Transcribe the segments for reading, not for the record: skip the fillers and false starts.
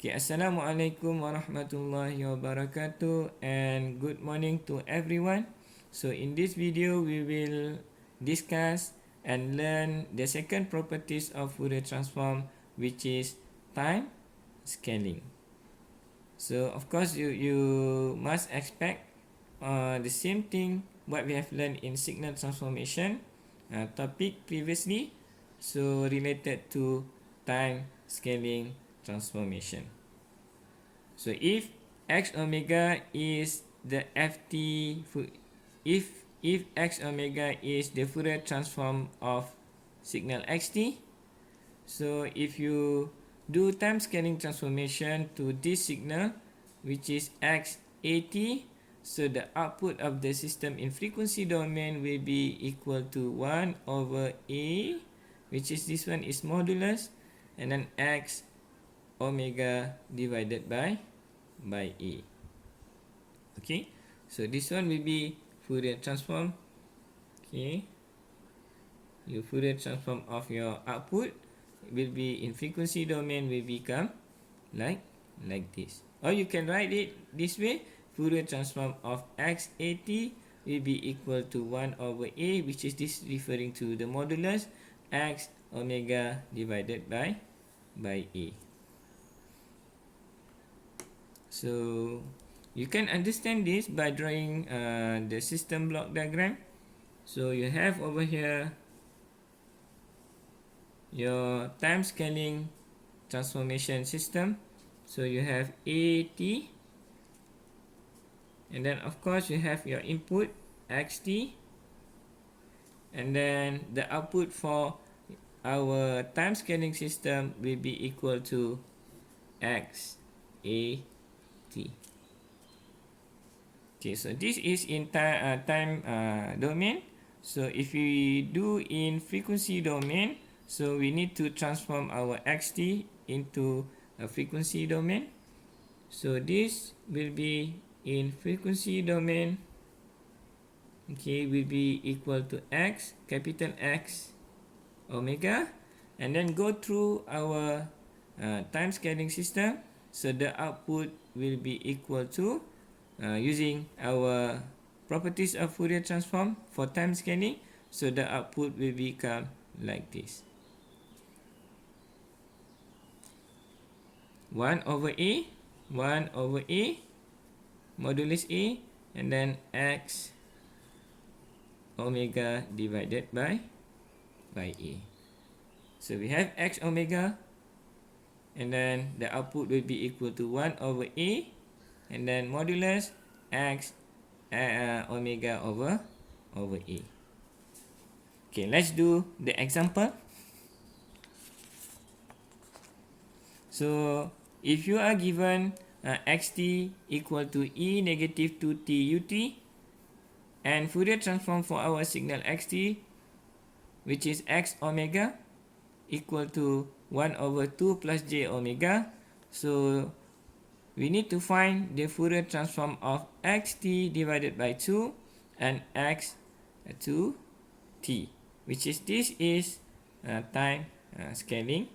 Okay, Assalamualaikum warahmatullahi wabarakatuh and good morning to everyone. So in this video we will discuss and learn the second properties of Fourier transform, which is time scaling. So of course you must expect the same thing what we have learned in signal transformation topic previously, so related to time scaling transformation. So if x omega is the ft, if x omega is the Fourier transform of signal xt, so if you do time scaling transformation to this signal, which is x at, so the output of the system in frequency domain will be equal to 1 over a, which is this one is modulus, and then x omega divided by a. Okay, so this one will be Fourier transform. Okay, your Fourier transform of your output will be in frequency domain will become like this, or you can write it this way: Fourier transform of x at will be equal to 1 over a, which is this referring to the modulus x omega divided by a. So you can understand this by drawing the system block diagram. So you have over here your time scaling transformation system. So you have AT, and then of course you have your input XT, and then the output for our time scaling system will be equal to XAT. Okay, so this is in time domain. So if we do in frequency domain, so we need to transform our xt into a frequency domain. So this will be in frequency domain, okay, will be equal to x, capital X omega, and then go through our time scaling system. So the output will be equal to, using our properties of Fourier transform for time scaling, so the output will become like this: 1 over a, 1 over a modulus a, and then x omega divided by a. So we have x omega, and then the output will be equal to 1 over a, and then modulus x omega over a. Okay, let's do the example. So if you are given xt equal to e negative 2t ut, and Fourier transform for our signal xt, which is x omega equal to 1 over 2 plus j omega, so we need to find the Fourier transform of xt divided by 2 and x to t, which is this is time scaling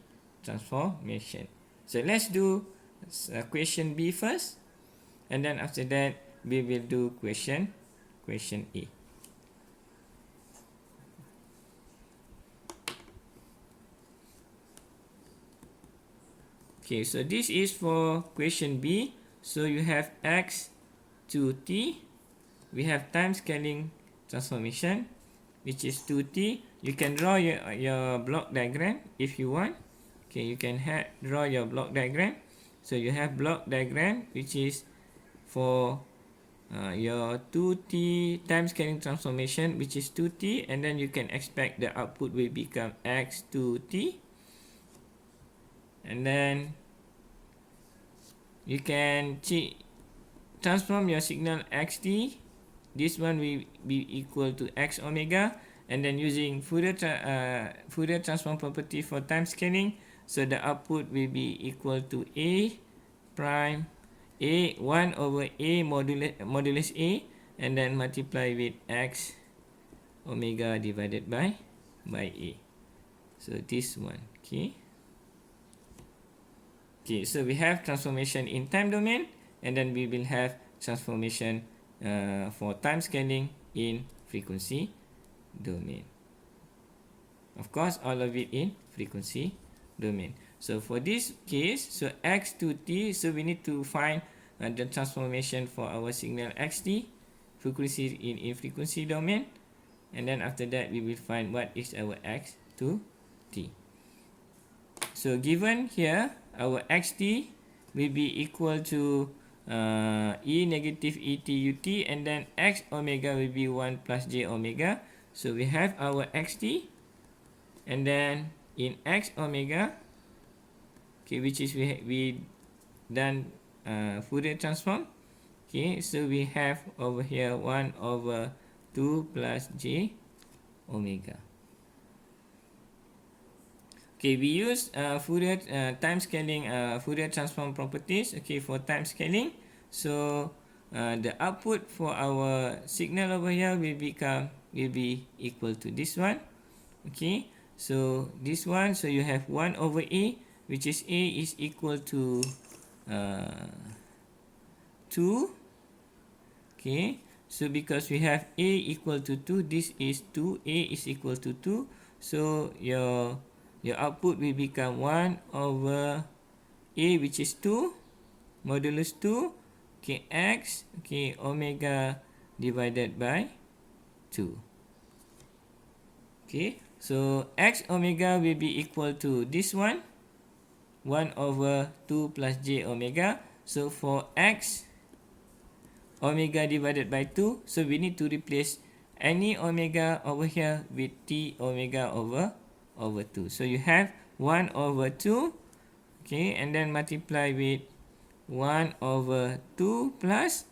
transformation. So let's do question B first, and then after that we will do question A. Okay, so this is for question B. So you have x to t. We have time scaling transformation, which is 2t. You can draw your block diagram if you want. Okay, you can draw your block diagram. So you have block diagram, which is for your 2t time scaling transformation, which is 2t, and then you can expect the output will become x to t, and then you can transform your signal xt. This one will be equal to x omega, and then using Fourier transform property for time scaling, so the output will be equal to a prime a 1 over a modulus a, and then multiply with x omega divided by a. So this one, okay. Okay, so we have transformation in time domain, and then we will have transformation for time scaling in frequency domain. Of course, all of it in frequency domain. So for this case, so x to t, so we need to find the transformation for our signal xt, frequency in frequency domain, and then after that we will find what is our x to t. So given here, our xt will be equal to e negative et ut, and then x omega will be 1 plus j omega. So we have our xt, and then in x omega, okay, which is we done Fourier transform. Okay, so we have over here 1 over 2 plus j omega. Okay, we use Fourier time scaling Fourier transform properties. Okay, for time scaling, so the output for our signal over here will be equal to this one. Okay, so this one, so you have 1 over a, which is a is equal to 2. Okay, so because we have a equal to 2, this is 2, a is equal to 2, so your output will become 1 over a, which is 2, modulus 2, okay, x, okay, omega divided by 2. Okay, so x omega will be equal to this one, 1 over 2 plus j omega. So for x omega divided by 2, so we need to replace any omega over here with t omega over 2. So you have 1 over 2, okay, and then multiply with 1 over 2 plus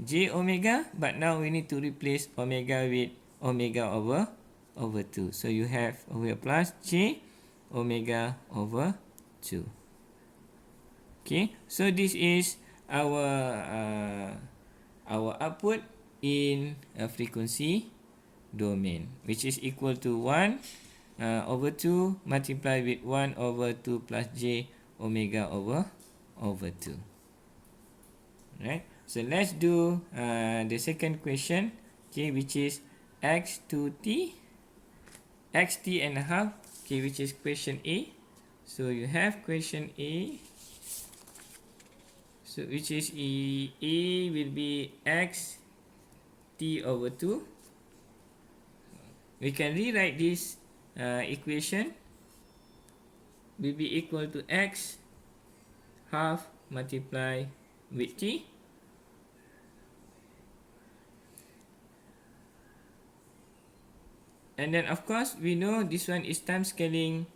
j omega, but now we need to replace omega with omega over 2. So you have over here plus j omega over 2. Okay, so this is our output in a frequency domain, which is equal to 1 over 2 multiplied with 1 over 2 plus j omega over 2. Right, so let's do the second question, okay, which is x to t, xt and a half, okay, which is question A. So you have question A, so which is A will be x t over 2. We can rewrite this equation will be equal to x half multiply with t. And then of course we know this one is time scaling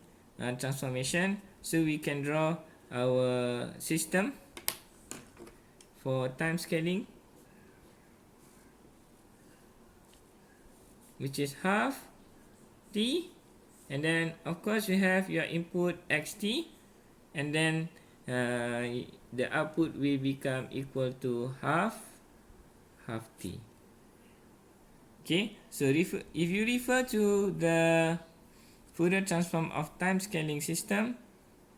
transformation, so we can draw our system for time scaling, which is half t, and then of course you have your input xt, and then the output will become equal to half t. Okay, so if you refer to the Fourier transform of time scaling system,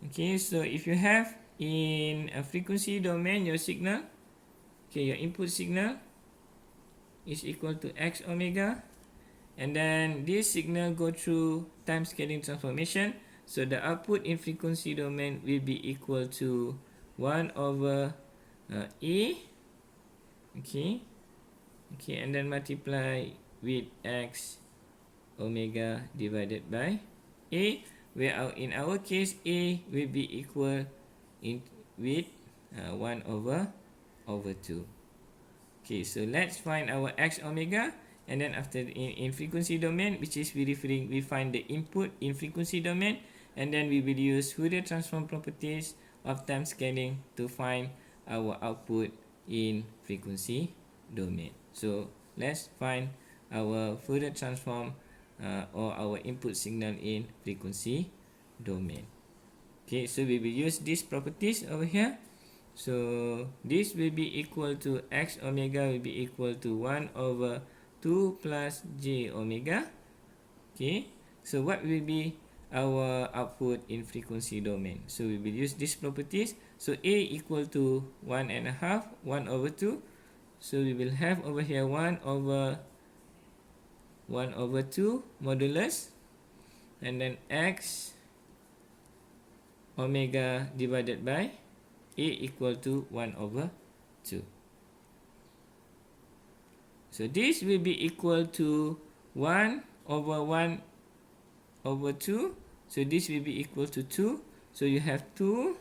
okay, so if you have in a frequency domain your signal, okay, your input signal is equal to x omega, and then this signal go through time scaling transformation, so the output in frequency domain will be equal to 1 over a, okay, and then multiply with x omega divided by a, where in our case a will be equal with 1 over 2. Okay, so let's find our x omega, and then after in frequency domain, which is we find the input in frequency domain, and then we will use Fourier transform properties of time scaling to find our output in frequency domain. So let's find our Fourier transform or our input signal in frequency domain. Okay, so we will use these properties over here. So this will be equal to x omega will be equal to 1 over 2 plus j omega. Okay, so what will be our output in frequency domain. So we will use these properties. So A equal to 1.5, 1/2. So we will have over here 1/2 modulus, and then X omega divided by A equal to 1/2. So this will be equal to 1/1/2. So this will be equal to 2. So you have 2,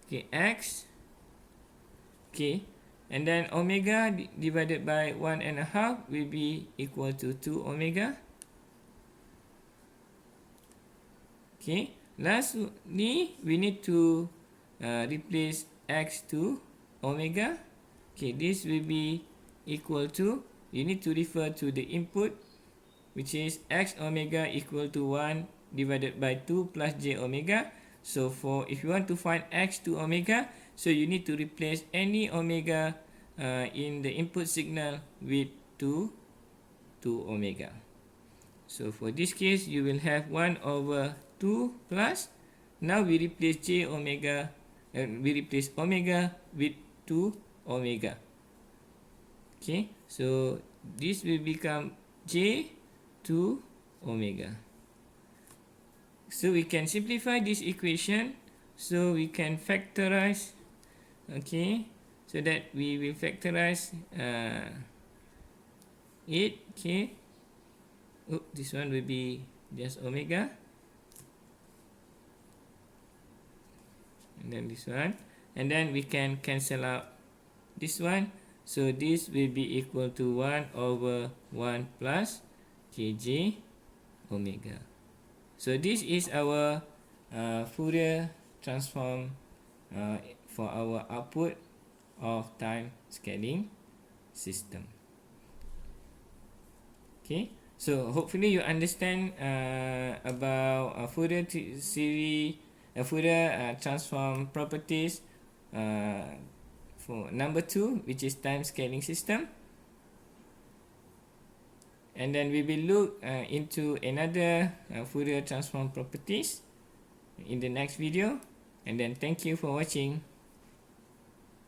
okay, X, okay, and then omega divided by 1.5 will be equal to 2 omega. Okay, lastly, we need to replace X to omega. Okay, this will be equal to, you need to refer to the input, which is X omega equal to 1 divided by 2 plus J omega. So if you want to find X to omega, so you need to replace any omega in the input signal with 2 omega. So for this case, you will have 1/2 plus, now we replace J omega, we replace omega with 2 omega. Okay, so this will become J 2 omega. So we can simplify this equation. So we can factorize, okay, so that we will factorize it, okay. Oh, this one will be just omega, and then this one, and then we can cancel out this one. So this will be equal to 1/1 plus kj omega. So this is our Fourier transform for our output of time scaling system. Okay, so hopefully you understand about Fourier series, Fourier transform properties for number 2, which is time scaling system. And then we will look into another Fourier transform properties in the next video. And then thank you for watching.